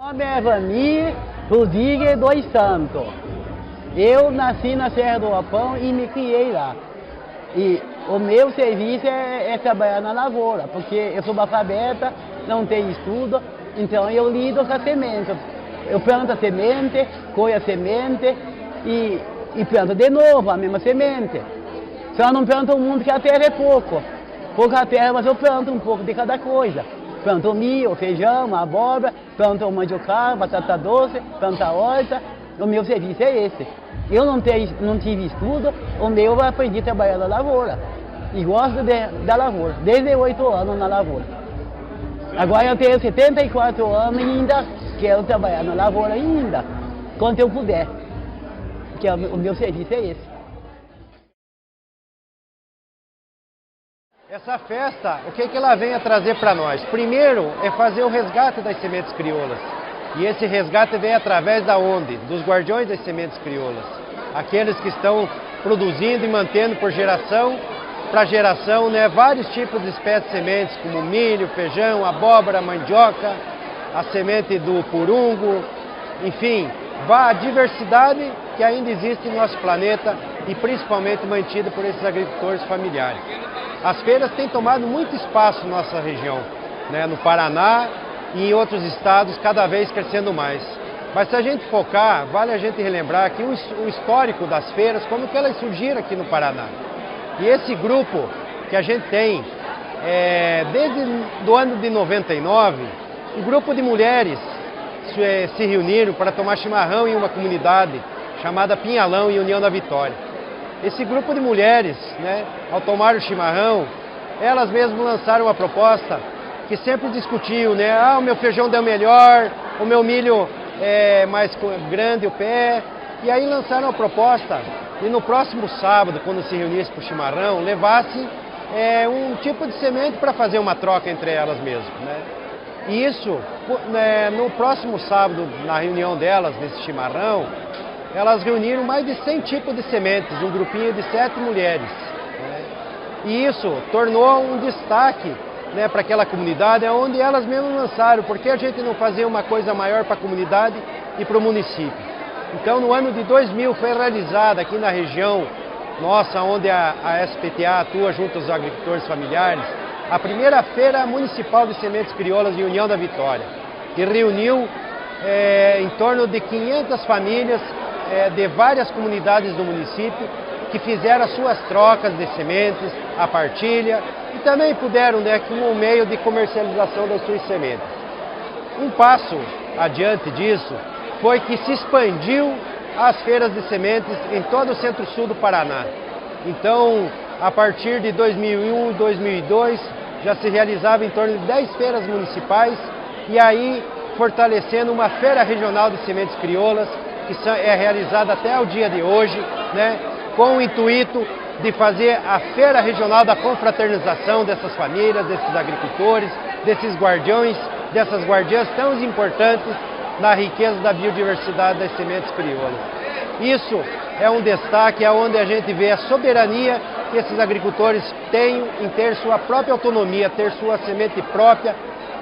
Meu nome é Vani Rodrigues dos Santos. Eu nasci na Serra do Apão e me criei lá. E o meu serviço é trabalhar na lavoura, porque eu sou analfabeta, não tenho estudo, então eu lido com as sementes. Eu planto a semente, colho a semente e planto de novo a mesma semente. Só não planto muito que a terra é pouca terra, mas eu planto um pouco de cada coisa. Planto milho, feijão, abóbora, planto mandioca, batata doce, planto horta. O meu serviço é esse. Eu não tive estudo, o meu eu aprendi a trabalhar na lavoura. E gosto da lavoura, desde 8 anos na lavoura. Agora eu tenho 74 anos e ainda quero trabalhar na lavoura ainda, quando eu puder. Porque o meu serviço é esse. Essa festa, o que ela vem a trazer para nós? Primeiro é fazer o resgate das sementes crioulas. E esse resgate vem através da onde? Dos guardiões das sementes crioulas. Aqueles que estão produzindo e mantendo por geração para geração, né, vários tipos de espécies de sementes, como milho, feijão, abóbora, mandioca, a semente do purungo, enfim, a diversidade que ainda existe no nosso planeta e principalmente mantida por esses agricultores familiares. As feiras têm tomado muito espaço na nossa região, né, no Paraná e em outros estados, cada vez crescendo mais. Mas se a gente focar, vale a gente relembrar que o histórico das feiras, como que elas surgiram aqui no Paraná. E esse grupo que a gente tem, desde o ano de 99, um grupo de mulheres se reuniram para tomar chimarrão em uma comunidade chamada Pinhalão e União da Vitória. Esse grupo de mulheres, né, ao tomar o chimarrão, elas mesmas lançaram uma proposta que sempre discutiu, né? O meu feijão deu melhor, o meu milho é mais grande o pé. E aí lançaram a proposta e no próximo sábado, quando se reunisse para o chimarrão, levasse um tipo de semente para fazer uma troca entre elas mesmas, né? E isso, no próximo sábado, na reunião delas, nesse chimarrão, elas reuniram mais de 100 tipos de sementes, um grupinho de 7 mulheres, né? E isso tornou um destaque, né, para aquela comunidade, onde elas mesmas lançaram, porque a gente não fazia uma coisa maior para a comunidade e para o município. Então, no ano de 2000, foi realizada aqui na região nossa, onde a SPTA atua junto aos agricultores familiares, a primeira feira municipal de sementes crioulas de União da Vitória, que reuniu em torno de 500 famílias de várias comunidades do município que fizeram as suas trocas de sementes, a partilha e também puderam, né, como um meio de comercialização das suas sementes. Um passo adiante disso foi que se expandiu as feiras de sementes em todo o centro-sul do Paraná. Então, a partir de 2001 e 2002, já se realizava em torno de 10 feiras municipais e aí fortalecendo uma feira regional de sementes crioulas, que é realizada até o dia de hoje, né, com o intuito de fazer a feira regional da confraternização dessas famílias, desses agricultores, desses guardiões, dessas guardiãs tão importantes na riqueza da biodiversidade das sementes crioulas. Isso é um destaque onde a gente vê a soberania que esses agricultores têm em ter sua própria autonomia, ter sua semente própria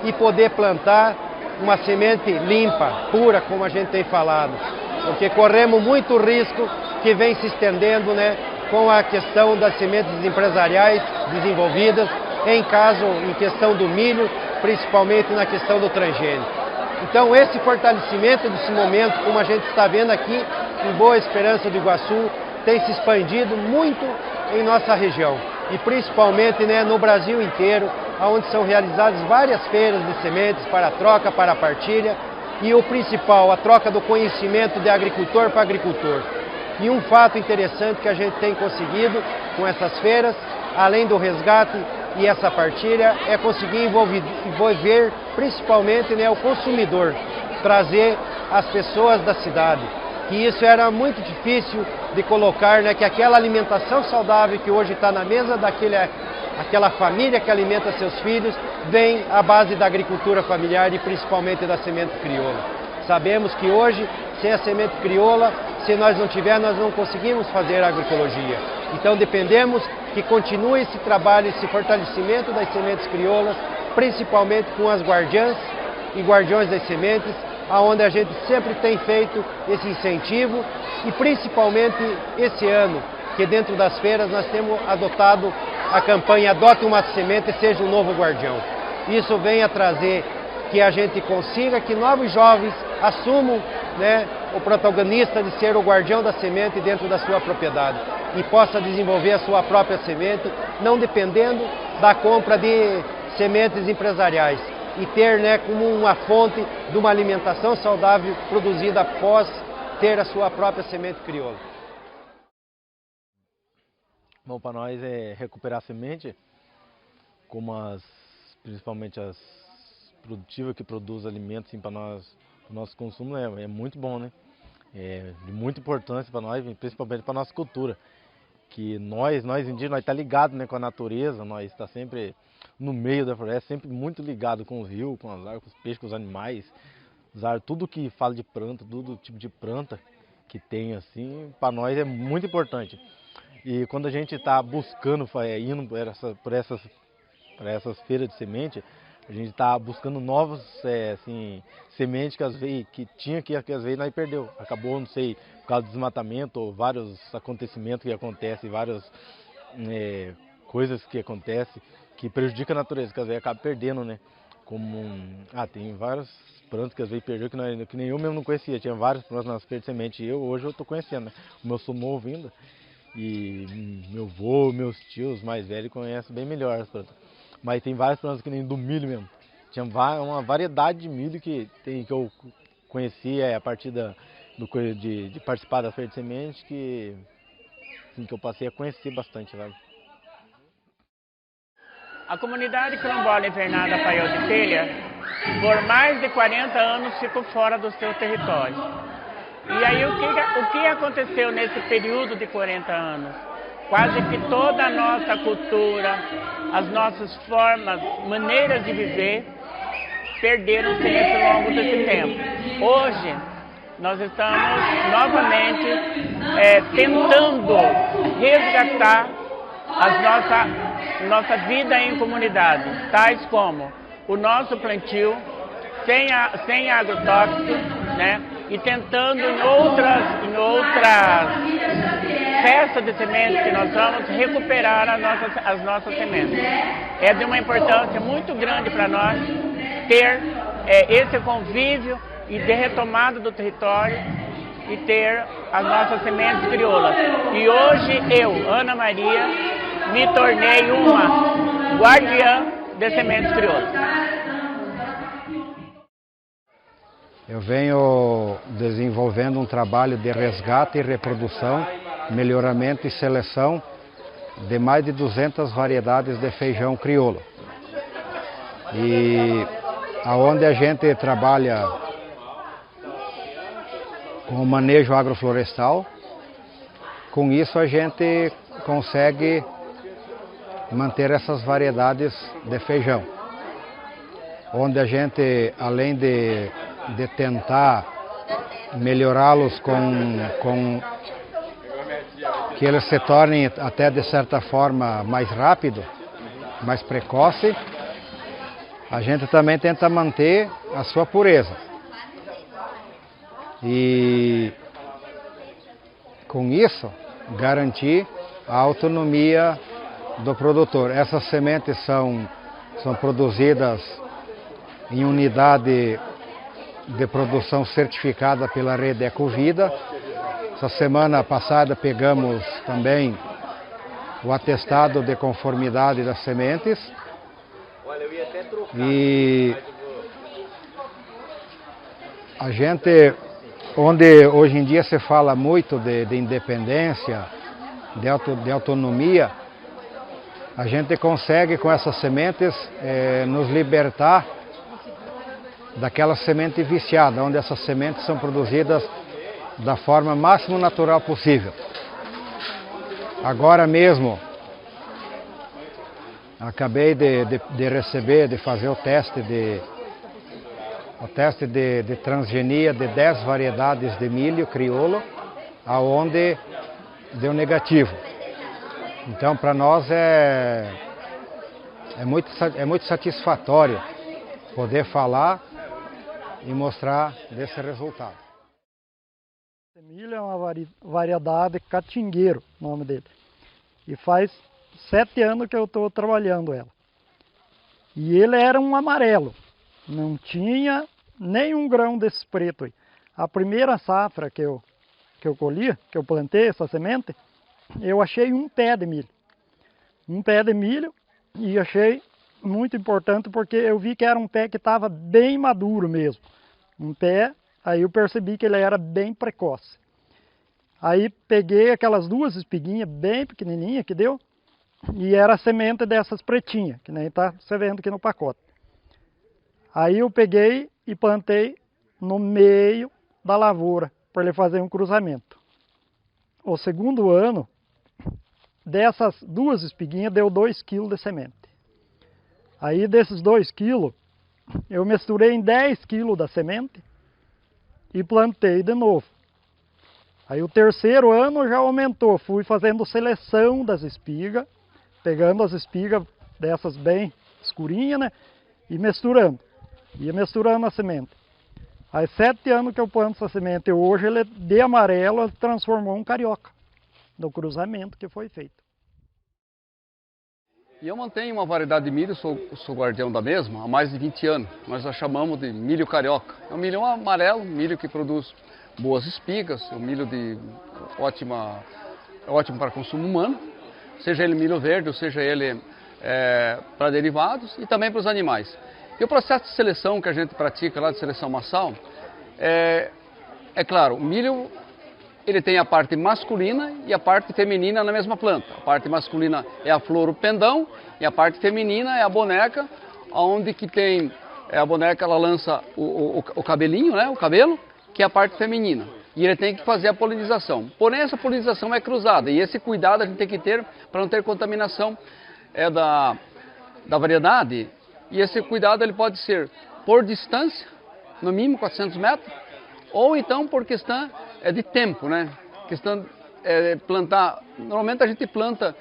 e poder plantar uma semente limpa, pura, como a gente tem falado. Porque corremos muito risco que vem se estendendo, né, com a questão das sementes empresariais desenvolvidas, em questão do milho, principalmente na questão do transgênico. Então esse fortalecimento desse momento, como a gente está vendo aqui em Boa Esperança do Iguaçu, tem se expandido muito em nossa região e principalmente, né, no Brasil inteiro, onde são realizadas várias feiras de sementes para a troca, para a partilha e o principal, a troca do conhecimento de agricultor para agricultor. E um fato interessante que a gente tem conseguido com essas feiras, além do resgate e essa partilha, é conseguir envolver principalmente, né, o consumidor, trazer as pessoas da cidade. Que isso era muito difícil de colocar, né, que aquela alimentação saudável que hoje está na mesa aquela família que alimenta seus filhos, vem à base da agricultura familiar e principalmente da semente crioula. Sabemos que hoje, sem a semente crioula, se nós não tivermos, nós não conseguimos fazer agroecologia. Então dependemos que continue esse trabalho, esse fortalecimento das sementes crioulas, principalmente com as guardiãs e guardiões das sementes, onde a gente sempre tem feito esse incentivo e principalmente esse ano, que dentro das feiras nós temos adotado a campanha Adote uma Semente e Seja um Novo Guardião. Isso vem a trazer que a gente consiga que novos jovens assumam, né, o protagonista de ser o guardião da semente dentro da sua propriedade e possa desenvolver a sua própria semente, não dependendo da compra de sementes empresariais e ter, né, como uma fonte de uma alimentação saudável produzida após ter a sua própria semente crioula. Bom, para nós é recuperar a semente, como principalmente as produtivas que produzem alimentos assim, para o nosso consumo, é muito bom, né? É de muita importância para nós, principalmente para a nossa cultura. Que nós indígenas, nós tá ligado, né, com a natureza, nós está sempre no meio da floresta, sempre muito ligado com os rios, com as árvores, com os peixes, com os animais, tudo que fala de planta, todo tipo de planta que tem assim, para nós é muito importante. E quando a gente está buscando, indo por essas feiras de semente, a gente está buscando novas sementes que às vezes que às vezes nós perdeu. Acabou, não sei, por causa do desmatamento ou vários acontecimentos que acontecem, várias coisas que acontecem que prejudicam a natureza, que às vezes acaba perdendo, né? Tem várias plantas que às vezes perdeu que nem eu mesmo não conhecia. Tinha várias plantas nas feiras de semente e hoje eu estou conhecendo, né? Como eu sou novo ainda. E meu avô, meus tios mais velhos conhecem bem melhor as plantas. Mas tem várias plantas que nem do milho mesmo. Tinha uma variedade de milho que eu conheci a partir de participar da feira de semente que eu passei a conhecer bastante, sabe? A comunidade quilombola invernada Paiol de Telha, por mais de 40 anos, ficou fora do seu território. E aí o que aconteceu nesse período de 40 anos? Quase que toda a nossa cultura, as nossas formas, maneiras de viver, perderam-se nesse longo desse tempo. Hoje, nós estamos novamente tentando resgatar nossa vida em comunidade, tais como o nosso plantio, sem agrotóxico, né? E tentando em outras festas de sementes que nós vamos recuperar as nossas sementes. É de uma importância muito grande para nós ter esse convívio e de retomada do território e ter as nossas sementes crioulas. E hoje eu, Ana Maria, me tornei uma guardiã de sementes crioulas. Eu venho desenvolvendo um trabalho de resgate e reprodução, melhoramento e seleção de mais de 200 variedades de feijão crioulo. E aonde a gente trabalha com o manejo agroflorestal, com isso a gente consegue manter essas variedades de feijão. Onde a gente, além de tentar melhorá-los com que eles se tornem até de certa forma mais rápido, mais precoce, a gente também tenta manter a sua pureza. E com isso garantir a autonomia do produtor. Essas sementes são produzidas em unidade de produção certificada pela rede Ecovida. Essa semana passada pegamos também o atestado de conformidade das sementes. E a gente, onde hoje em dia se fala muito de independência, de autonomia, a gente consegue com essas sementes nos libertar daquela semente viciada, onde essas sementes são produzidas da forma máximo natural possível. Agora mesmo, acabei de receber, de fazer o teste de transgenia de 10 variedades de milho crioulo, aonde deu negativo. Então, para nós é muito satisfatório poder falar e mostrar desse resultado. Esse milho é uma variedade catingueiro, o nome dele. E faz 7 anos que eu estou trabalhando ela. E ele era um amarelo, não tinha nenhum grão desse preto aí. A primeira safra que eu colhi, que eu plantei essa semente, eu achei um pé de milho. Um pé de milho, e achei muito importante porque eu vi que era um pé que estava bem maduro mesmo. Um pé, aí eu percebi que ele era bem precoce. Aí peguei aquelas 2 espiguinhas bem pequenininhas que deu, e era a semente dessas pretinhas, que nem está você vendo aqui no pacote. Aí eu peguei e plantei no meio da lavoura, para ele fazer um cruzamento. O segundo ano, dessas 2 espiguinhas, deu 2 kg de semente. Aí desses 2 kg, eu misturei em 10 kg da semente e plantei de novo. Aí o terceiro ano já aumentou, fui fazendo seleção das espigas, pegando as espigas dessas bem escurinhas, né, e misturando. Ia misturando a semente. Há 7 anos que eu planto essa semente, e hoje ele de amarelo ele transformou um carioca, do cruzamento que foi feito. E eu mantenho uma variedade de milho, sou guardião da mesma há mais de 20 anos. Nós a chamamos de milho carioca. É um milho amarelo, milho que produz boas espigas, é um milho ótimo para consumo humano, seja ele milho verde ou seja ele para derivados e também para os animais. E o processo de seleção que a gente pratica lá, de seleção massal, é claro, o milho ele tem a parte masculina e a parte feminina na mesma planta. A parte masculina é a flor, o pendão, e a parte feminina é a boneca, onde que tem a boneca, ela lança o cabelinho, né, o cabelo, que é a parte feminina. E ele tem que fazer a polinização. Porém, essa polinização é cruzada, e esse cuidado a gente tem que ter para não ter contaminação da variedade. E esse cuidado ele pode ser por distância, no mínimo 400 metros, ou então por questão de tempo, né? Questão plantar. Normalmente a gente planta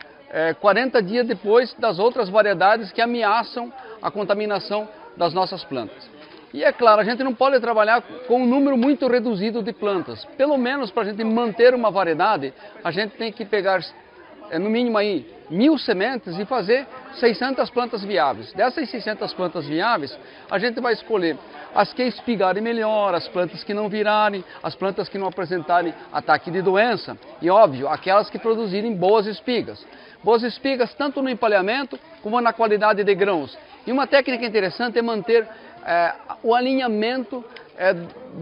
40 dias depois das outras variedades que ameaçam a contaminação das nossas plantas. E é claro, a gente não pode trabalhar com um número muito reduzido de plantas. Pelo menos para a gente manter uma variedade, a gente tem que pegar no mínimo aí 1000 sementes e fazer 600 plantas viáveis. Dessas 600 plantas viáveis, a gente vai escolher as que espigarem melhor, as plantas que não virarem, as plantas que não apresentarem ataque de doença e, óbvio, aquelas que produzirem boas espigas. Boas espigas tanto no empalhamento como na qualidade de grãos. E uma técnica interessante é manter o alinhamento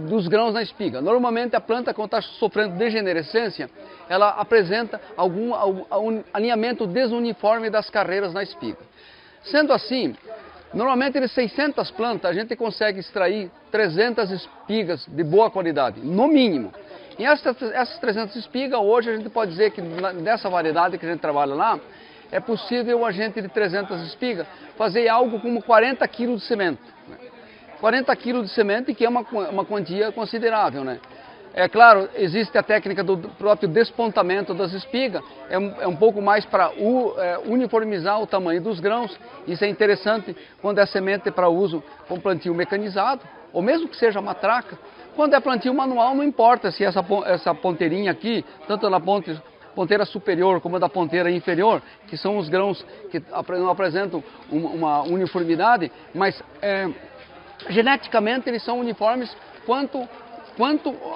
dos grãos na espiga. Normalmente a planta, quando está sofrendo degenerescência, ela apresenta algum alinhamento desuniforme das carreiras na espiga. Sendo assim, normalmente de 600 plantas a gente consegue extrair 300 espigas de boa qualidade, no mínimo. E essas 300 espigas, hoje a gente pode dizer que dessa variedade que a gente trabalha lá, é possível a gente de 300 espigas fazer algo como 40 kg de semente. 40 kg de semente, que é uma quantia considerável, né? É claro, existe a técnica do próprio despontamento das espigas, é um pouco mais para uniformizar o tamanho dos grãos. Isso é interessante quando é semente para uso com plantio mecanizado, ou mesmo que seja matraca. Quando é plantio manual, não importa se essa ponteirinha aqui, tanto na ponteira superior como da ponteira inferior, que são os grãos que não apresentam uma uniformidade, mas geneticamente eles são uniformes quanto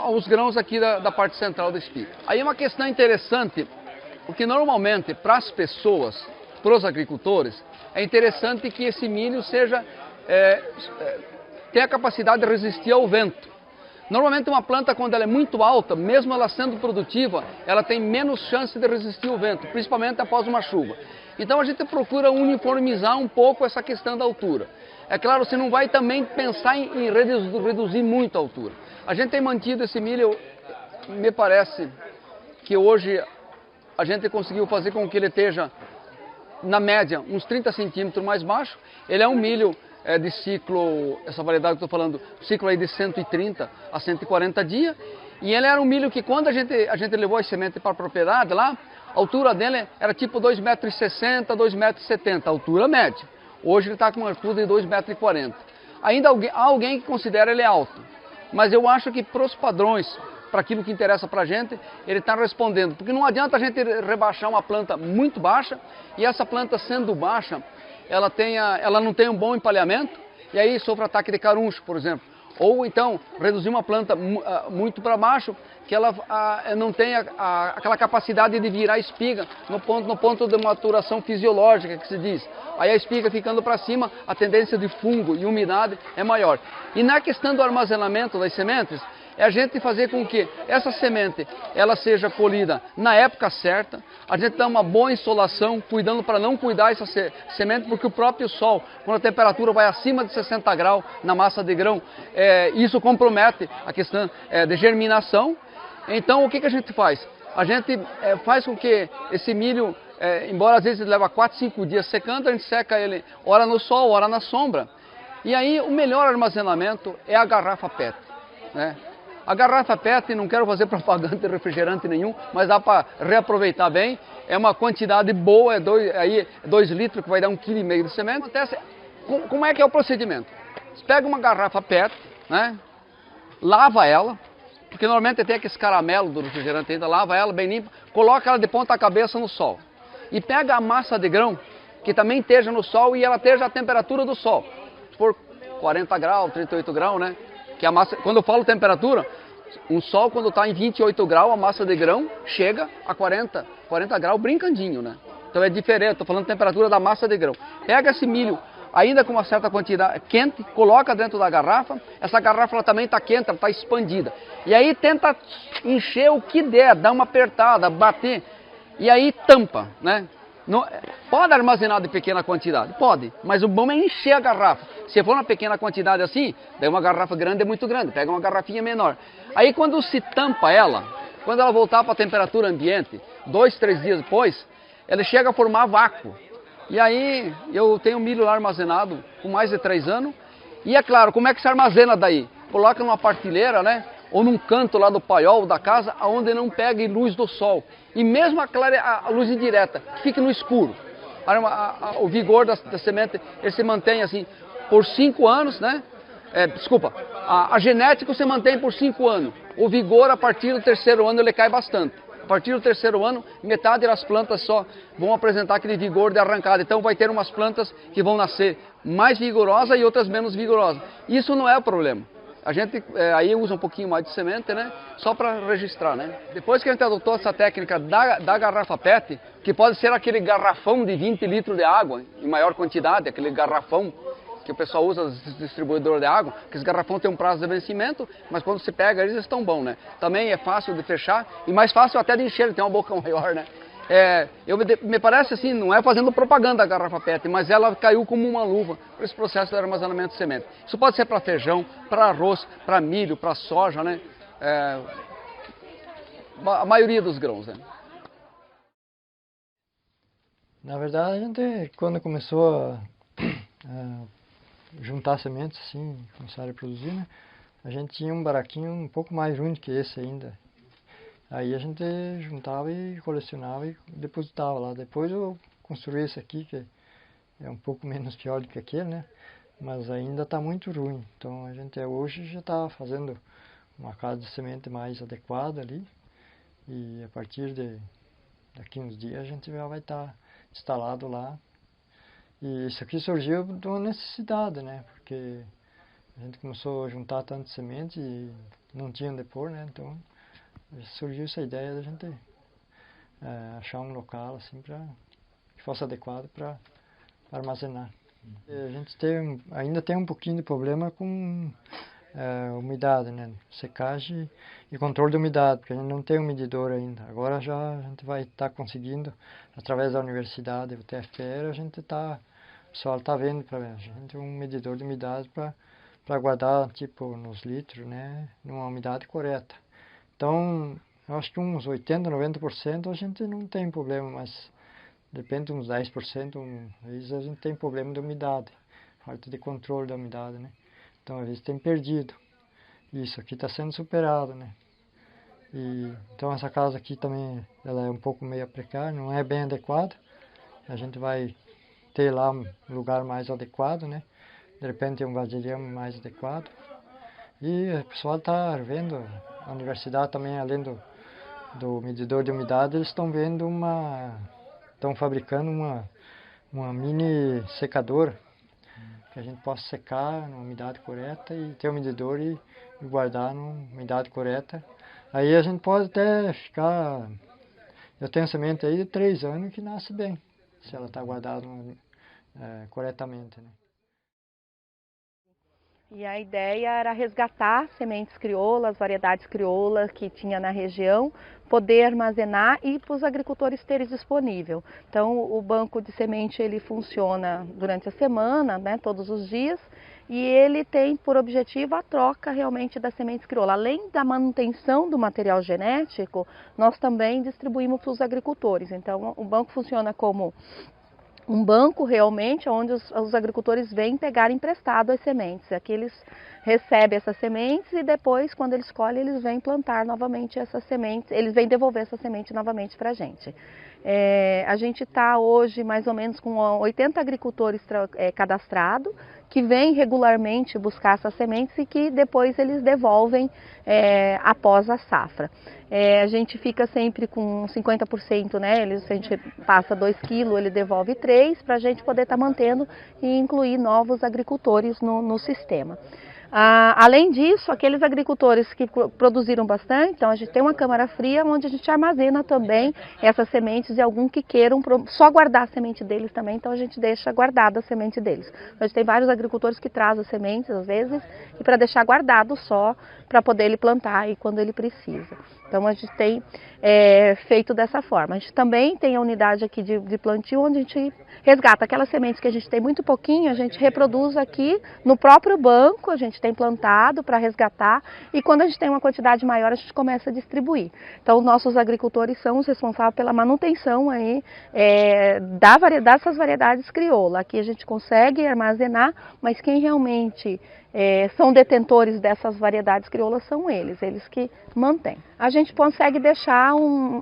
aos grãos aqui da parte central da espiga. Aí é uma questão interessante, porque normalmente para as pessoas, para os agricultores, é interessante que esse milho tenha a capacidade de resistir ao vento. Normalmente uma planta, quando ela é muito alta, mesmo ela sendo produtiva, ela tem menos chance de resistir ao vento, principalmente após uma chuva. Então a gente procura uniformizar um pouco essa questão da altura. É claro, você não vai também pensar em reduzir muito a altura. A gente tem mantido esse milho, me parece que hoje a gente conseguiu fazer com que ele esteja, na média, uns 30 centímetros mais baixo. Ele é um milho de ciclo, essa variedade que eu estou falando, ciclo aí de 130 a 140 dias. E ele era um milho que quando a gente levou as sementes para a propriedade lá, a altura dele era tipo 2,60 m, 2,70 m, altura média. Hoje ele está com uma altura de 2,40 m. Ainda há alguém que considera ele alto, mas eu acho que para os padrões, para aquilo que interessa para a gente, ele está respondendo. Porque não adianta a gente rebaixar uma planta muito baixa, e essa planta sendo baixa, ela não tem um bom empalhamento, e aí sofre ataque de caruncho, por exemplo. Ou então, reduzir uma planta muito para baixo, que ela não tem aquela capacidade de virar espiga no ponto de maturação fisiológica, que se diz. Aí a espiga ficando para cima, a tendência de fungo e umidade é maior. E na questão do armazenamento das sementes, é a gente fazer com que essa semente ela seja colhida na época certa, a gente dá uma boa insolação, cuidando para não cuidar essa semente, porque o próprio sol, quando a temperatura vai acima de 60 graus na massa de grão, isso compromete a questão de germinação. Então o que a gente faz? A gente faz com que esse milho, embora às vezes ele leva 4, 5 dias secando, a gente seca ele ora no sol, ora na sombra. E aí o melhor armazenamento é a garrafa PET, né? A garrafa PET, não quero fazer propaganda de refrigerante nenhum, mas dá para reaproveitar bem. É uma quantidade boa, 2 litros, que vai dar 1,5 kg de semente. Acontece, como é que é o procedimento? Você pega uma garrafa PET, né? Lava ela, porque normalmente tem aquele caramelo do refrigerante ainda, lava ela bem limpa, coloca ela de ponta cabeça no sol. E pega a massa de grão, que também esteja no sol e ela esteja a temperatura do sol, por 40 graus, 38 graus, né? Que a massa, quando eu falo temperatura, um sol quando está em 28 graus, a massa de grão chega a 40 graus brincandinho, né? Então é diferente, estou falando temperatura da massa de grão. Pega esse milho, ainda com uma certa quantidade quente, coloca dentro da garrafa, essa garrafa ela também está quente, ela está expandida. E aí tenta encher o que der, dá uma apertada, bater, e aí tampa, né? Não, pode armazenar de pequena quantidade? Pode, mas o bom é encher a garrafa. Se for uma pequena quantidade assim, daí uma garrafa grande é muito grande, pega uma garrafinha menor. Aí quando se tampa ela, quando ela voltar para a temperatura ambiente, 2, 3 dias depois, ela chega a formar vácuo. E aí eu tenho milho lá armazenado com mais de 3 anos. E é claro, como é que se armazena daí? Coloca numa partilheira, né? Ou num canto lá do paiol da casa, onde não pegue luz do sol. E mesmo a luz indireta, que fique no escuro. O vigor da semente, ele se mantém assim por 5 anos, né? A genética se mantém por 5 anos. O vigor, a partir do 3º ano, ele cai bastante. A partir do 3º ano, metade das plantas só vão apresentar aquele vigor de arrancada. Então vai ter umas plantas que vão nascer mais vigorosas e outras menos vigorosas. Isso não é o problema. A gente aí usa um pouquinho mais de semente, né? Só para registrar, né? Depois que a gente adotou essa técnica da garrafa PET, que pode ser aquele garrafão de 20 litros de água, em maior quantidade, aquele garrafão que o pessoal usa, distribuidor de água, que esse garrafão tem um prazo de vencimento, mas quando se pega eles estão bons, né? Também é fácil de fechar e mais fácil até de encher, ele tem uma boca maior, né? Me parece assim, não é fazendo propaganda a garrafa PET, mas ela caiu como uma luva para esse processo de armazenamento de semente. Isso pode ser para feijão, para arroz, para milho, para soja, né? A maioria dos grãos, né? Na verdade, a gente, quando começou a juntar sementes, assim, começar a produzir, né? A gente tinha um baraquinho um pouco mais ruim que esse ainda. Aí a gente juntava e colecionava e depositava lá. Depois eu construí esse aqui, que é um pouco menos pior do que aquele, né? Mas ainda está muito ruim. Então a gente hoje já está fazendo uma casa de semente mais adequada ali. E a partir daqui uns dias a gente já vai estar instalado lá. E isso aqui surgiu de uma necessidade, né? Porque a gente começou a juntar tantas sementes e não tinha onde pôr, né? Então surgiu essa ideia da gente achar um local assim que fosse adequado para armazenar. A gente ainda tem um pouquinho de problema com umidade, né? Secagem e controle de umidade, porque a gente não tem um medidor ainda. Agora já a gente vai estar conseguindo, através da universidade, o TFPR, o pessoal está vendo para a gente um medidor de umidade para guardar tipo nos litros, né? Numa umidade correta. Então, eu acho que uns 80%, 90% a gente não tem problema, mas depende de uns 10%, às vezes a gente tem problema de umidade, falta de controle da umidade, né? Então, às vezes tem perdido. Isso aqui está sendo superado, né? Então, essa casa aqui também, ela é um pouco meio precária, não é bem adequada. A gente vai ter lá um lugar mais adequado, né? de repente um vasilhame mais adequado. E o pessoal está vendo, a universidade também, além do medidor de umidade, eles estão fabricando uma mini secadora, que a gente possa secar na umidade correta e ter o medidor e guardar na umidade correta. Aí a gente pode até ficar... Eu tenho semente aí de 3 anos que nasce bem, se ela está guardada corretamente, né? E a ideia era resgatar sementes crioulas, variedades crioulas que tinha na região, poder armazenar e para os agricultores terem disponível. Então o banco de semente ele funciona durante a semana, né, todos os dias, e ele tem por objetivo a troca realmente das sementes crioulas. Além da manutenção do material genético, nós também distribuímos para os agricultores. Então o banco funciona como um banco realmente onde os agricultores vêm pegar emprestado as sementes. Aqui eles recebem essas sementes e depois, quando eles colhem, eles vêm plantar novamente essas sementes, eles vêm devolver essa semente novamente para a gente. A gente está hoje mais ou menos com 80 agricultores cadastrados, que vêm regularmente buscar essas sementes e que depois eles devolvem após a safra. A gente fica sempre com 50%, né? Se a gente passa 2 quilos, ele devolve 3, para a gente poder estar mantendo e incluir novos agricultores no sistema. Além disso, aqueles agricultores que produziram bastante, então a gente tem uma câmara fria onde a gente armazena também essas sementes e algum que queiram só guardar a semente deles também, então a gente deixa guardada a semente deles. A gente tem vários agricultores que trazem as sementes às vezes e para deixar guardado só para poder ele plantar aí quando ele precisa. Então a gente tem feito dessa forma. A gente também tem a unidade aqui de plantio onde a gente resgata aquelas sementes que a gente tem muito pouquinho, a gente reproduz aqui no próprio banco, a gente tem plantado para resgatar e quando a gente tem uma quantidade maior a gente começa a distribuir. Então nossos agricultores são os responsáveis pela manutenção aí dessas variedades crioula. Aqui a gente consegue armazenar, mas quem realmente são detentores dessas variedades crioulas são eles que mantêm. A gente consegue deixar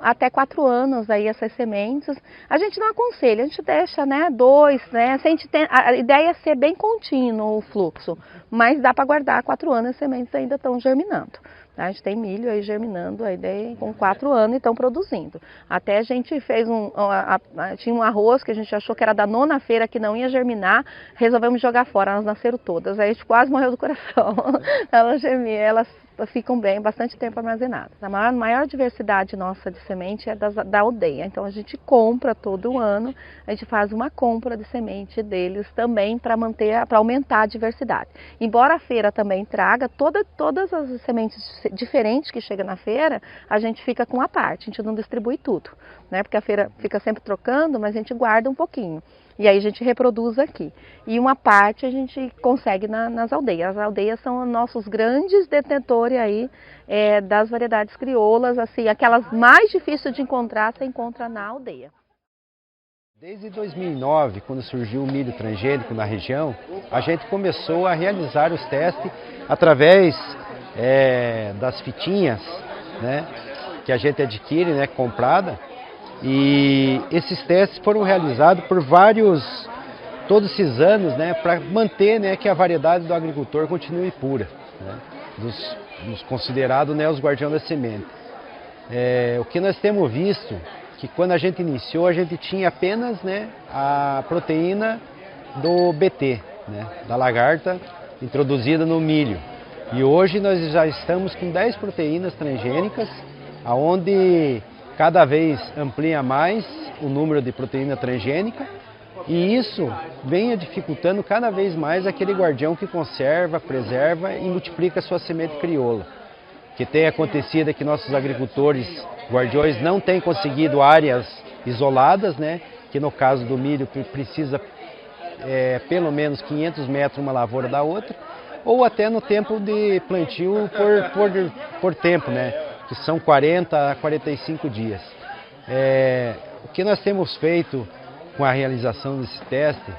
até 4 anos aí essas sementes. A gente não aconselha, a gente deixa 2, né? A ideia é ser bem contínuo o fluxo, mas dá para guardar 4 anos, as sementes ainda estão germinando. A gente tem milho aí germinando aí com 4 anos e estão produzindo. Até a gente fez tinha um arroz que a gente achou que era da 9ª feira que não ia germinar, resolvemos jogar fora, elas nasceram todas. Aí a gente quase morreu do coração. Elas ficam bastante tempo armazenadas. A maior diversidade nossa de semente é da aldeia. Então a gente compra todo ano, a gente faz uma compra de semente deles também para aumentar a diversidade. Embora a feira também traga todas as sementes diferentes que chegam na feira, a gente fica com a parte, a gente não distribui tudo, né? Porque a feira fica sempre trocando, mas a gente guarda um pouquinho. E aí a gente reproduz aqui. E uma parte a gente consegue nas aldeias. As aldeias são nossos grandes detentores aí das variedades crioulas, assim, aquelas mais difíceis de encontrar, você encontra na aldeia. Desde 2009, quando surgiu o milho transgênico na região, a gente começou a realizar os testes através das fitinhas, né, que a gente adquire, né, comprada. E esses testes foram realizados por todos esses anos, né, para manter, né, que a variedade do agricultor continue pura, né, dos considerados, né, os guardiões da semente. O que nós temos visto, que quando a gente iniciou, a gente tinha apenas, né, a proteína do BT, né, da lagarta introduzida no milho. E hoje nós já estamos com 10 proteínas transgênicas, onde cada vez amplia mais o número de proteína transgênica e isso vem dificultando cada vez mais aquele guardião que conserva, preserva e multiplica a sua semente crioula. O que tem acontecido é que nossos agricultores guardiões não têm conseguido áreas isoladas, né? Que no caso do milho precisa pelo menos 500 metros uma lavoura da outra, ou até no tempo de plantio por tempo, né? Que são 40 a 45 dias. O que nós temos feito com a realização desse teste,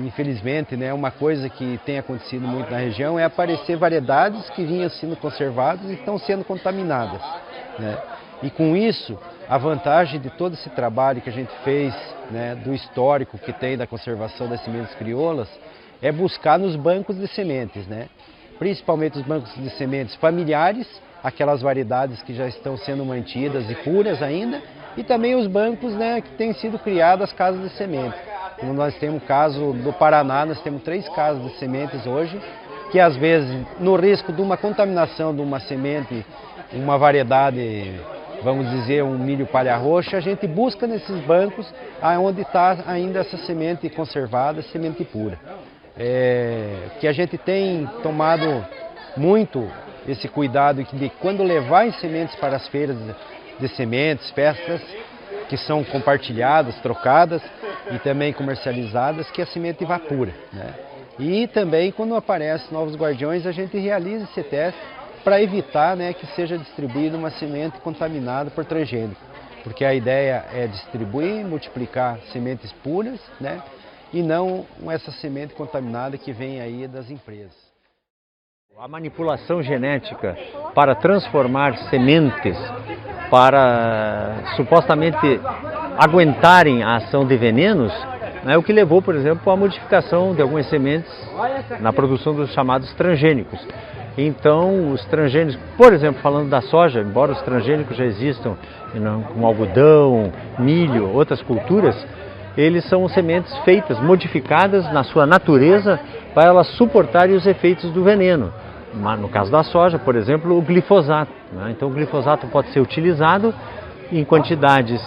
infelizmente, né, uma coisa que tem acontecido muito na região é aparecer variedades que vinham sendo conservadas e estão sendo contaminadas, né? E com isso, a vantagem de todo esse trabalho que a gente fez, né, do histórico que tem da conservação das sementes crioulas, é buscar nos bancos de sementes, né? Principalmente os bancos de sementes familiares, aquelas variedades que já estão sendo mantidas e puras ainda, e também os bancos, né, que têm sido criadas as casas de semente. Como nós temos o caso do Paraná, nós temos 3 casas de sementes hoje, que às vezes, no risco de uma contaminação de uma semente, uma variedade, vamos dizer, um milho palha roxa, a gente busca nesses bancos onde está ainda essa semente conservada, semente pura. Que a gente tem tomado muito esse cuidado de quando levar as sementes para as feiras de sementes, festas que são compartilhadas, trocadas e também comercializadas, que a semente vá pura, né? E também quando aparecem novos guardiões, a gente realiza esse teste para evitar, né, que seja distribuída uma semente contaminada por transgênico, porque a ideia é distribuir, multiplicar sementes puras, né, e não essa semente contaminada que vem aí das empresas. A manipulação genética para transformar sementes para supostamente aguentarem a ação de venenos é o que levou, por exemplo, à modificação de algumas sementes na produção dos chamados transgênicos. Então, os transgênicos, por exemplo, falando da soja, embora os transgênicos já existam com algodão, milho, outras culturas, eles são sementes feitas, modificadas na sua natureza para elas suportarem os efeitos do veneno. No caso da soja, por exemplo, o glifosato, né? Então o glifosato pode ser utilizado em quantidades,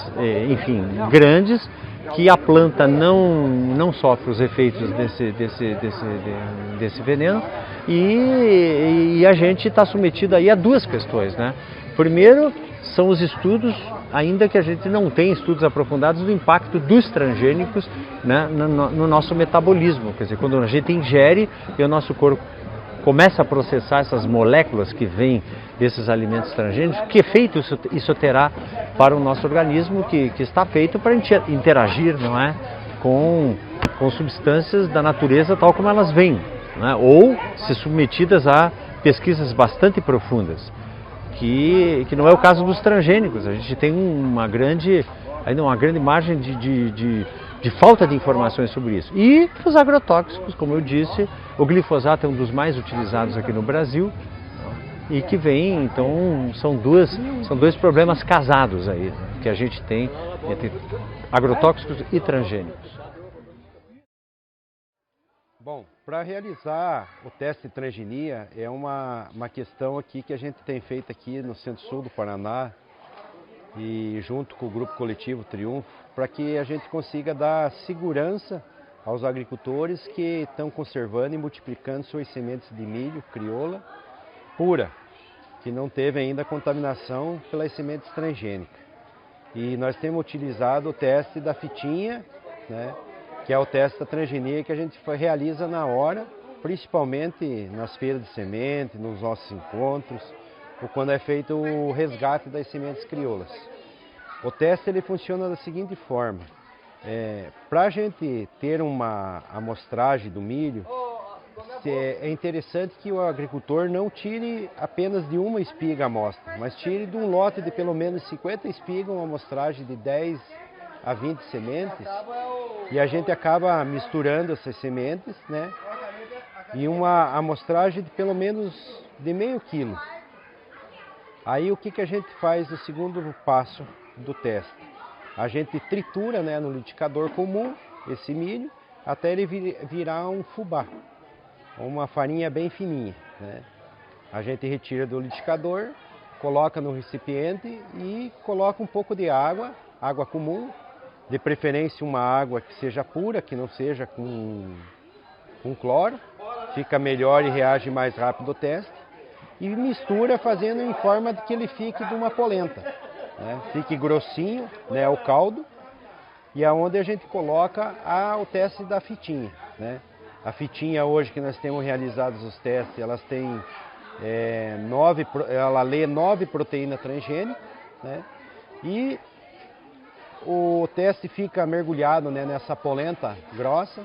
enfim, grandes, que a planta não sofre os efeitos desse veneno e a gente está submetido aí a 2 questões, né? Primeiro, são os estudos, ainda que a gente não tem estudos aprofundados do impacto dos transgênicos, né, no nosso metabolismo. Quer dizer, quando a gente ingere e o nosso corpo começa a processar essas moléculas que vêm desses alimentos transgênicos, que efeito isso terá para o nosso organismo que está feito para interagir, não é, com substâncias da natureza tal como elas vêm, não é? Ou se submetidas a pesquisas bastante profundas, que não é o caso dos transgênicos. A gente tem uma grande margem de falta de informações sobre isso. E os agrotóxicos, como eu disse, o glifosato é um dos mais utilizados aqui no Brasil e que vem, então, são dois problemas casados aí que a gente tem entre agrotóxicos e transgênicos. Bom, para realizar o teste de transgenia é uma questão aqui que a gente tem feito aqui no centro-sul do Paraná e junto com o grupo coletivo Triunfo, para que a gente consiga dar segurança aos agricultores que estão conservando e multiplicando suas sementes de milho crioula pura, que não teve ainda contaminação pelas sementes transgênicas. E nós temos utilizado o teste da fitinha, né, que é o teste da transgenia que a gente realiza na hora, principalmente nas feiras de semente, nos nossos encontros, ou quando é feito o resgate das sementes crioulas. O teste ele funciona da seguinte forma: para a gente ter uma amostragem do milho, é interessante que o agricultor não tire apenas de uma espiga a amostra, mas tire de um lote de pelo menos 50 espigas, uma amostragem de 10 a 20 sementes, e a gente acaba misturando essas sementes, né, e uma amostragem de pelo menos de meio quilo. Aí o que a gente faz no segundo passo do teste? A gente tritura, né, no liquidificador comum esse milho até ele virar um fubá, uma farinha bem fininha, né? A gente retira do liquidificador, coloca no recipiente e coloca um pouco de água comum, de preferência uma água que seja pura, que não seja com cloro, fica melhor e reage mais rápido o teste, e mistura fazendo em forma de que ele fique de uma polenta, né? Fique grossinho, né, o caldo, e aonde a gente coloca o teste da fitinha, né? A fitinha hoje que nós temos realizados os testes, elas têm ela lê 9 proteínas transgênicas, né? E o teste fica mergulhado, né, nessa polenta grossa,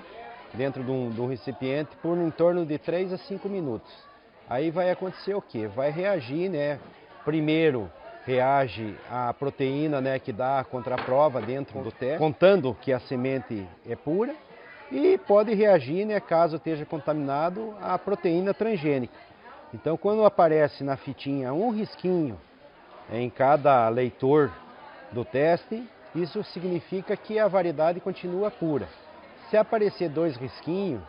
dentro de um recipiente, por em torno de 3 a 5 minutos. Aí vai acontecer o quê? Vai reagir, né? Primeiro reage a proteína, né, que dá a contraprova dentro do teste, contando que a semente é pura, e pode reagir, né, caso esteja contaminado, à proteína transgênica. Então, quando aparece na fitinha um risquinho em cada leitor do teste, isso significa que a variedade continua pura. Se aparecer 2 risquinhos,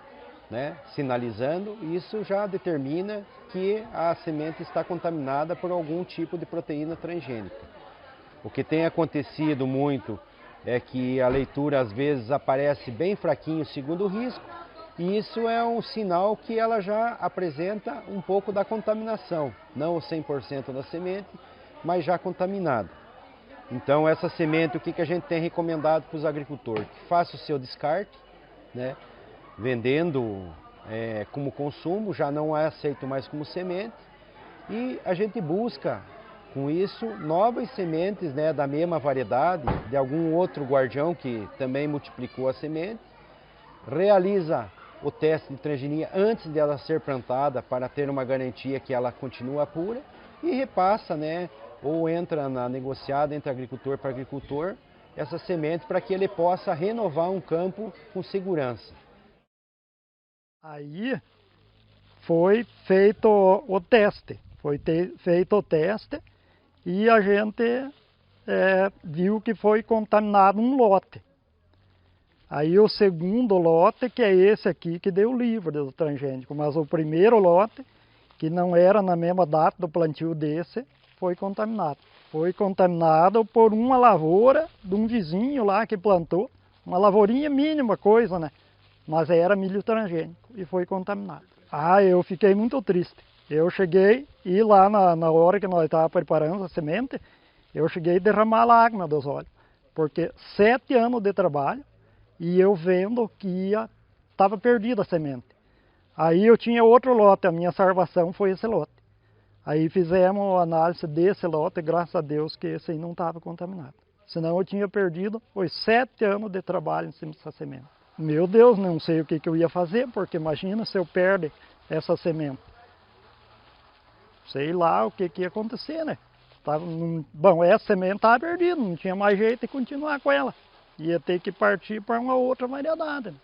né, sinalizando, isso já determina que a semente está contaminada por algum tipo de proteína transgênica. O que tem acontecido muito é que a leitura às vezes aparece bem fraquinho segundo o risco, e isso é um sinal que ela já apresenta um pouco da contaminação, não o 100% da semente, mas já contaminada. Então essa semente, o que a gente tem recomendado para os agricultores? Que faça o seu descarte, né, vendendo como consumo, já não é aceito mais como semente, e a gente busca com isso novas sementes, né, da mesma variedade, de algum outro guardião que também multiplicou a semente, realiza o teste de transgenia antes de ela ser plantada para ter uma garantia que ela continua pura e repassa, né, ou entra na negociada entre agricultor para agricultor essa semente para que ele possa renovar um campo com segurança. Aí foi feito o teste, e a gente viu que foi contaminado um lote. Aí o segundo lote, que é esse aqui, que deu livre do transgênico, mas o primeiro lote, que não era na mesma data do plantio desse, foi contaminado. Foi contaminado por uma lavoura de um vizinho lá que plantou, uma lavourinha mínima coisa, né? Mas era milho transgênico e foi contaminado. Eu fiquei muito triste. Eu cheguei e lá na hora que nós estávamos preparando a semente, eu cheguei a derramar lágrima dos olhos, porque 7 anos de trabalho, e eu vendo que estava perdida a semente. Aí eu tinha outro lote, a minha salvação foi esse lote. Aí fizemos a análise desse lote, graças a Deus que esse aí não estava contaminado. Senão eu tinha perdido, foi 7 anos de trabalho em cima dessa semente. Meu Deus, não sei o que eu ia fazer, porque imagina se eu perder essa semente. Sei lá o que ia acontecer, né? Bom, essa semente estava perdida, não tinha mais jeito de continuar com ela. Ia ter que partir para uma outra variedade.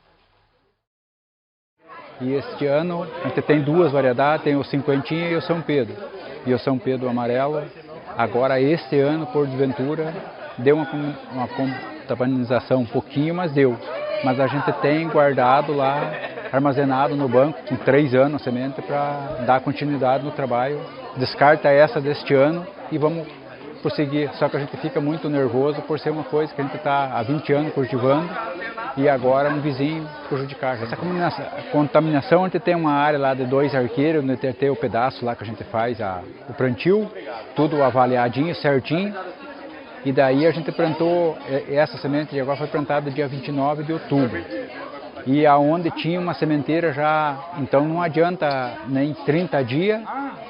E este ano a gente tem 2 variedades, tem o Cinquentinha e o São Pedro. E o São Pedro amarelo, agora este ano, por desventura, deu uma contaminação um pouquinho, mas deu. Mas a gente tem guardado lá, armazenado no banco, com 3 anos a semente, para dar continuidade no trabalho. Descarta essa deste ano e vamos prosseguir. Só que a gente fica muito nervoso por ser uma coisa que a gente está há 20 anos cultivando e agora um vizinho prejudicar. Essa contaminação, a gente tem uma área lá de 2 arqueiros, onde tem o pedaço lá que a gente faz o plantio, tudo avaliadinho, certinho. E daí a gente plantou, essa semente agora foi plantada dia 29 de outubro. E aonde tinha uma sementeira já, então não adianta nem 30 dias,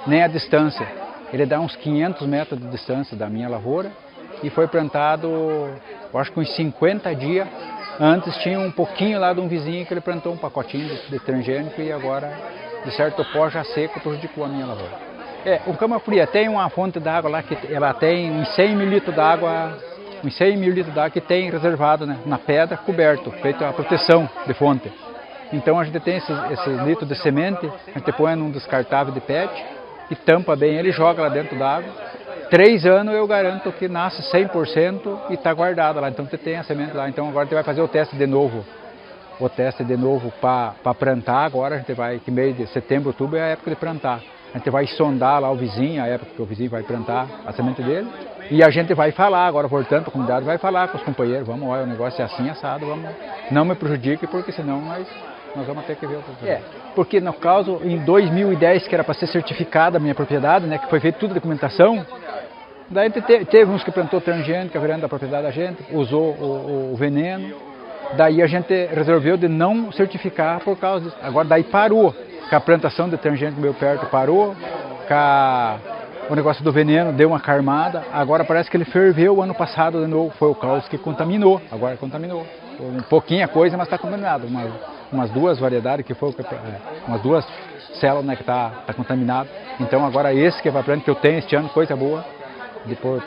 nem a distância. Ele dá uns 500 metros de distância da minha lavoura e foi plantado, eu acho que uns 50 dias. Antes tinha um pouquinho lá de um vizinho que ele plantou um pacotinho de transgênico e agora, de certo pó já seco, prejudicou a minha lavoura. O Cama Fria tem uma fonte d'água lá que ela tem uns 100 mil litros d'água, que tem reservado, né, na pedra, coberto, feito a proteção de fonte. Então a gente tem esses litros de semente, a gente põe num descartável de PET e tampa bem ele e joga lá dentro d'água. 3 anos eu garanto que nasce 100% e está guardado lá, então você tem a semente lá. Então agora a gente vai fazer o teste de novo. Para plantar, agora a gente vai, que mês de setembro, outubro é a época de plantar. A gente vai sondar lá o vizinho, a época que o vizinho vai plantar a semente dele. E a gente vai falar, agora portanto a comunidade vai falar com os companheiros, vamos, olha, o negócio é assim, assado, vamos, não me prejudique, porque senão nós vamos ter que ver o problema. Porque no caso, em 2010, que era para ser certificada a minha propriedade, né, que foi feita toda a documentação, daí teve uns que plantou transgênico, virando da propriedade da gente, usou o veneno, daí a gente resolveu de não certificar por causa disso. Agora daí parou, que a plantação de transgênico meio perto parou, o negócio do veneno deu uma carmada, agora parece que ele ferveu o ano passado de novo, foi o caos que contaminou, agora contaminou. Um pouquinha coisa, mas está contaminado. Umas 2 variedades, que foi umas 2 células, né, que está contaminado. Então agora esse que é para planta que eu tenho este ano, coisa boa,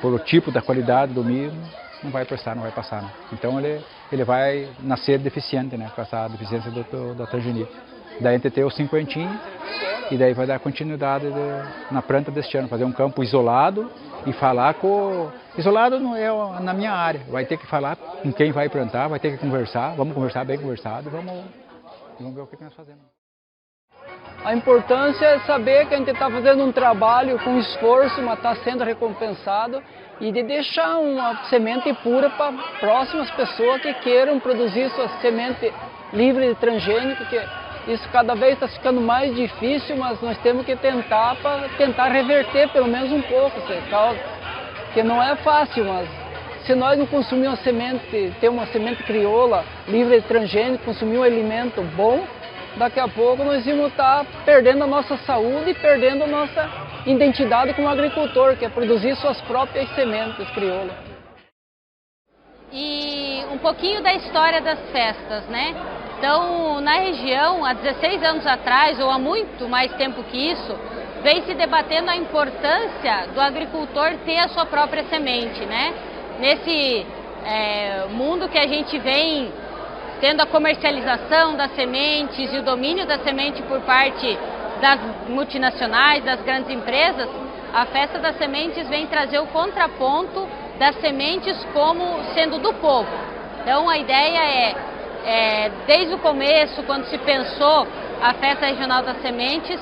por o tipo da qualidade do milho, não vai prestar, não vai passar. Né? Então ele vai nascer deficiente, né? Com essa deficiência da transgenia. Daí a gente tem o 50 e daí vai dar continuidade na planta deste ano, fazer um campo isolado e falar com... Isolado não é na minha área, vai ter que falar com quem vai plantar, vai ter que conversar, vamos conversar bem conversado, vamos ver o que nós fazemos. A importância é saber que a gente está fazendo um trabalho com esforço, mas está sendo recompensado, e de deixar uma semente pura para próximas pessoas que queiram produzir sua semente livre de transgênico, que isso cada vez está ficando mais difícil, mas nós temos que tentar reverter pelo menos um pouco essa causa, que não é fácil, mas se nós não consumirmos uma semente, ter uma semente crioula livre de transgênico, consumir um alimento bom, daqui a pouco nós vamos estar perdendo a nossa saúde e perdendo a nossa identidade como agricultor, que é produzir suas próprias sementes crioulas. E um pouquinho da história das festas, né? Então, na região, há 16 anos atrás, ou há muito mais tempo que isso, vem se debatendo a importância do agricultor ter a sua própria semente, né? Nesse mundo que a gente vem tendo a comercialização das sementes e o domínio da semente por parte das multinacionais, das grandes empresas, a Festa das Sementes vem trazer o contraponto das sementes como sendo do povo. Então a ideia desde o começo, quando se pensou a Festa Regional das Sementes,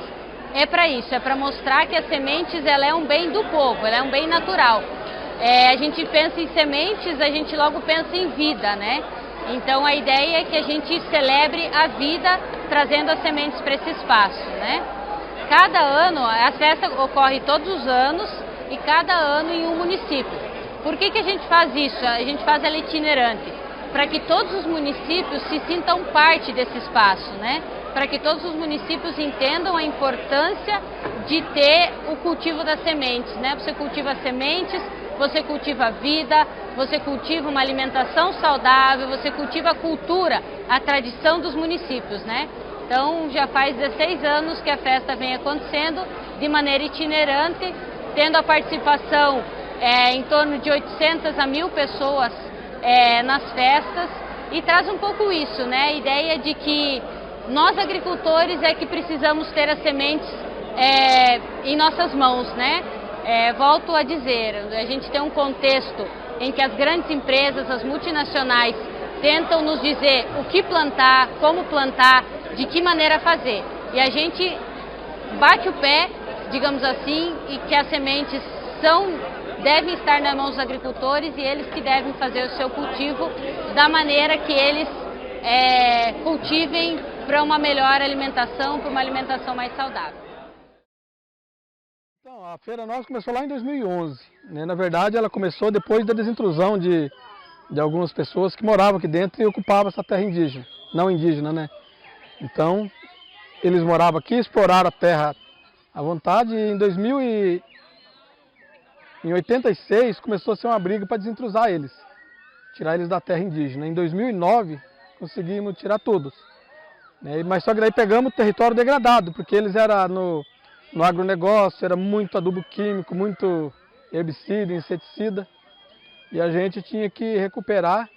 é para isso, é para mostrar que as sementes ela é um bem do povo, ela é um bem natural. A gente pensa em sementes, a gente logo pensa em vida, né? Então a ideia é que a gente celebre a vida trazendo as sementes para esse espaço, né? Cada ano, a festa ocorre todos os anos e cada ano em um município. Por que a gente faz isso? A gente faz ela itinerante, para que todos os municípios se sintam parte desse espaço, né? Para que todos os municípios entendam a importância de ter o cultivo das sementes, né? Você cultiva as sementes, você cultiva a vida, você cultiva uma alimentação saudável, você cultiva a cultura, a tradição dos municípios, né? Então já faz 16 anos que a festa vem acontecendo de maneira itinerante, tendo a participação em torno de 800 a 1.000 pessoas nas festas, e traz um pouco isso, né? A ideia de que nós agricultores é que precisamos ter as sementes em nossas mãos, né? Volto a dizer, a gente tem um contexto em que as grandes empresas, as multinacionais, tentam nos dizer o que plantar, como plantar, de que maneira fazer. E a gente bate o pé, digamos assim, e que as sementes devem estar nas mãos dos agricultores e eles que devem fazer o seu cultivo da maneira que eles cultivem para uma melhor alimentação, para uma alimentação mais saudável. Então, a feira nossa começou lá em 2011, né? Na verdade, ela começou depois da desintrusão de algumas pessoas que moravam aqui dentro e ocupavam essa terra indígena, não indígena, né? Então, eles moravam aqui, exploraram a terra à vontade, e em 86 começou a ser uma briga para desintrusar eles, tirar eles da terra indígena. Em 2009 conseguimos tirar todos, né? Mas só que daí pegamos o território degradado, porque eles eram no agronegócio, era muito adubo químico, muito herbicida, inseticida, e a gente tinha que recuperar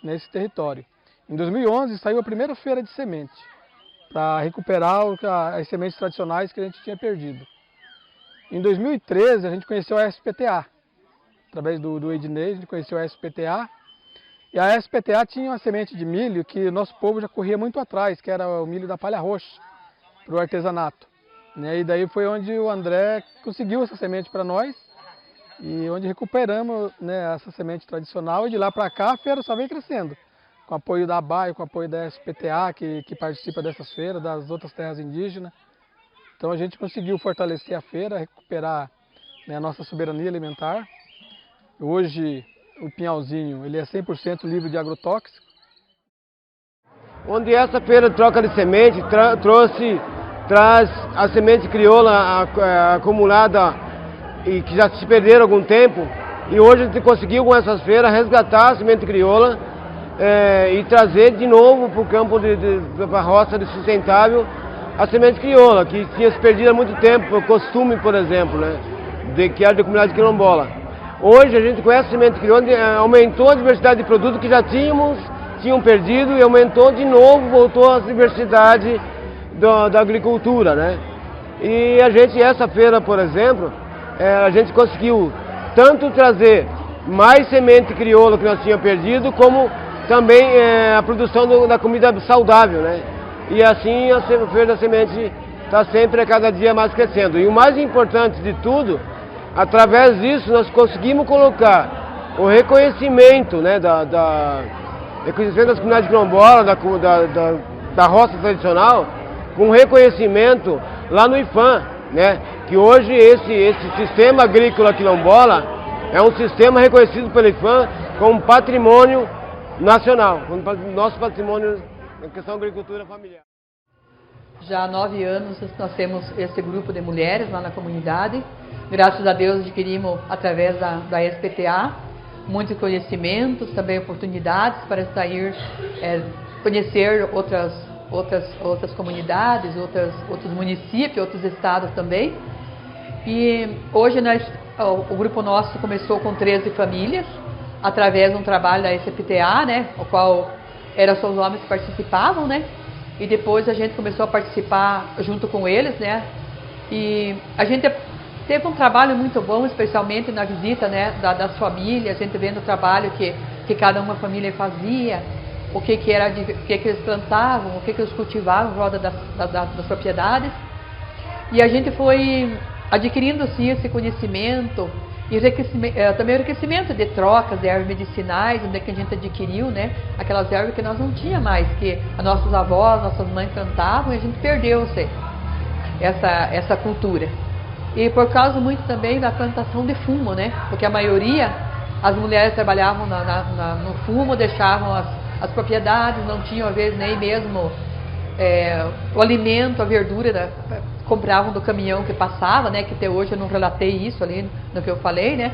nesse território. Em 2011 saiu a primeira feira de semente, para recuperar as sementes tradicionais que a gente tinha perdido. Em 2013 a gente conheceu a SPTA, através do Ednei, a gente conheceu a SPTA, e a SPTA tinha uma semente de milho que o nosso povo já corria muito atrás, que era o milho da palha roxa, para o artesanato. E daí foi onde o André conseguiu essa semente para nós, e onde recuperamos, né, essa semente tradicional, e de lá para cá a feira só vem crescendo, com apoio da ABAI, com apoio da SPTA, que participa dessas feiras, das outras terras indígenas. Então a gente conseguiu fortalecer a feira, recuperar, né, a nossa soberania alimentar. Hoje o pinhalzinho ele é 100% livre de agrotóxico. Onde essa feira de troca de semente traz a semente crioula acumulada e que já se perderam há algum tempo, e hoje a gente conseguiu com essas feiras resgatar a semente crioula e trazer de novo para o campo para a roça de sustentável a semente crioula, que tinha se perdido há muito tempo, por costume, por exemplo, né, que era da comunidade quilombola. Hoje a gente conhece a semente crioula, aumentou a diversidade de produtos que já tinham perdido e aumentou de novo, voltou a diversidade da agricultura, né? E a gente, essa feira, por exemplo, a gente conseguiu tanto trazer mais semente crioula que nós tínhamos perdido, como também a produção da comida saudável, né? E assim a feira da semente está sempre a cada dia mais crescendo. E o mais importante de tudo, através disso nós conseguimos colocar o reconhecimento, né, reconhecimento das comunidades quilombolas, da roça tradicional, com reconhecimento lá no IPHAN, né? Que hoje esse sistema agrícola quilombola é um sistema reconhecido pelo IPHAN como patrimônio nacional, como nosso patrimônio em questão da agricultura familiar. Já há 9 anos nós temos esse grupo de mulheres lá na comunidade. Graças a Deus adquirimos através da SPTA muitos conhecimentos, também oportunidades para sair, conhecer outras comunidades, outros municípios, outros estados também. E hoje o grupo nosso começou com 13 famílias, através de um trabalho da SPTA, né, o qual eram só os homens que participavam, né, e depois a gente começou a participar junto com eles, né, e a gente teve um trabalho muito bom, especialmente na visita, né, das famílias, a gente vendo o trabalho que cada uma família fazia, o que eles plantavam, o que eles cultivavam em roda das propriedades, e a gente foi adquirindo assim esse conhecimento e também o enriquecimento de trocas de ervas medicinais, onde que a gente adquiriu, né, aquelas ervas que nós não tínhamos mais, que as nossas avós, nossas mães plantavam, e a gente perdeu essa cultura. E por causa muito também da plantação de fumo, né, porque a maioria, as mulheres trabalhavam no fumo, deixavam as propriedades, não tinham às vezes nem mesmo o alimento, a verdura, compravam do caminhão que passava, né, que até hoje eu não relatei isso ali no que eu falei, né,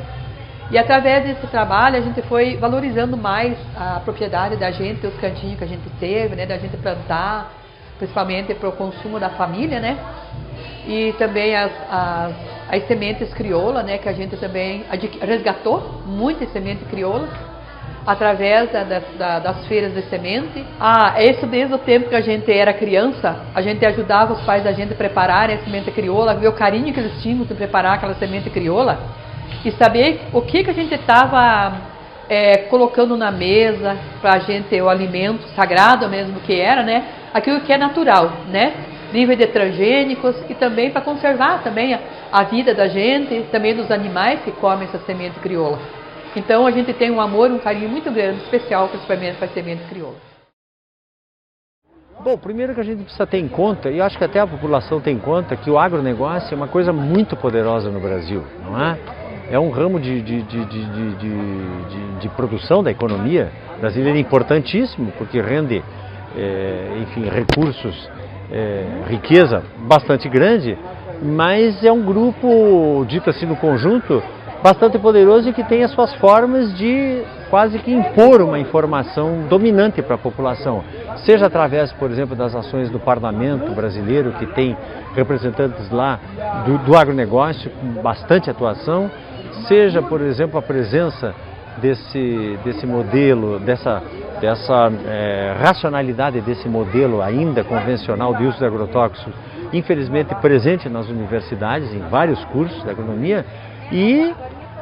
e através desse trabalho a gente foi valorizando mais a propriedade da gente, os cantinhos que a gente teve, né, da gente plantar, principalmente para o consumo da família, né, e também as sementes crioula, né, que a gente também resgatou muitas sementes crioulas através das feiras de semente. Isso desde o tempo que a gente era criança, a gente ajudava os pais da gente a prepararem a semente crioula, ver o carinho que eles tinham de preparar aquela semente crioula e saber o que a gente estava colocando na mesa para a gente, o alimento sagrado mesmo que era, né, aquilo que é natural, né, livre de transgênicos, e também para conservar também a vida da gente, também dos animais que comem essa semente crioula. Então a gente tem um amor, um carinho muito grande, especial principalmente para a semente crioula. Bom, primeiro que a gente precisa ter em conta, e eu acho que até a população tem em conta, que o agronegócio é uma coisa muito poderosa no Brasil, não é? É um ramo de produção da economia brasileira importantíssimo, porque rende, enfim, recursos, riqueza bastante grande, mas é um grupo, dito assim no conjunto, bastante poderoso e que tem as suas formas de quase que impor uma informação dominante para a população, seja através, por exemplo, das ações do parlamento brasileiro, que tem representantes lá do agronegócio com bastante atuação, seja, por exemplo, a presença desse modelo, dessa racionalidade desse modelo ainda convencional de uso de agrotóxicos, infelizmente presente nas universidades, em vários cursos de agronomia, e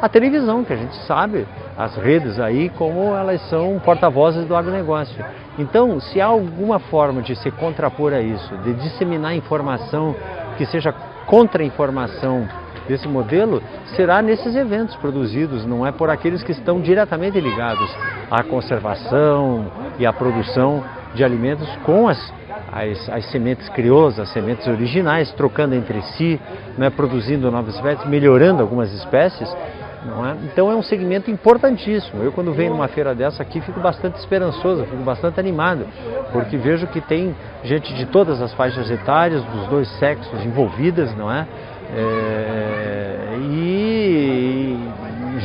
a televisão, que a gente sabe, as redes aí, como elas são porta-vozes do agronegócio. Então, se há alguma forma de se contrapor a isso, de disseminar informação que seja contra-informação desse modelo, será nesses eventos produzidos, não é por aqueles que estão diretamente ligados à conservação e à produção de alimentos com as sementes crioulas, as sementes originais, trocando entre si, né, produzindo novas espécies, melhorando algumas espécies. Não é? Então é um segmento importantíssimo. Eu, quando venho numa feira dessa aqui, fico bastante esperançoso, fico bastante animado, porque vejo que tem gente de todas as faixas etárias, dos dois sexos envolvidas, não é? E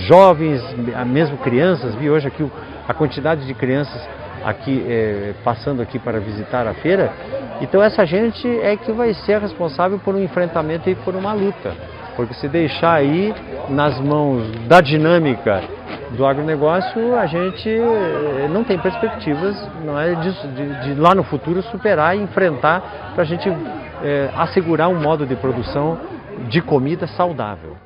jovens, mesmo crianças. Vi hoje aqui a quantidade de crianças aqui passando aqui para visitar a feira. Então essa gente é que vai ser responsável por um enfrentamento e por uma luta Porque se deixar aí nas mãos da dinâmica do agronegócio, a gente não tem perspectivas, não é, de lá no futuro superar e enfrentar para a gente assegurar um modo de produção de comida saudável.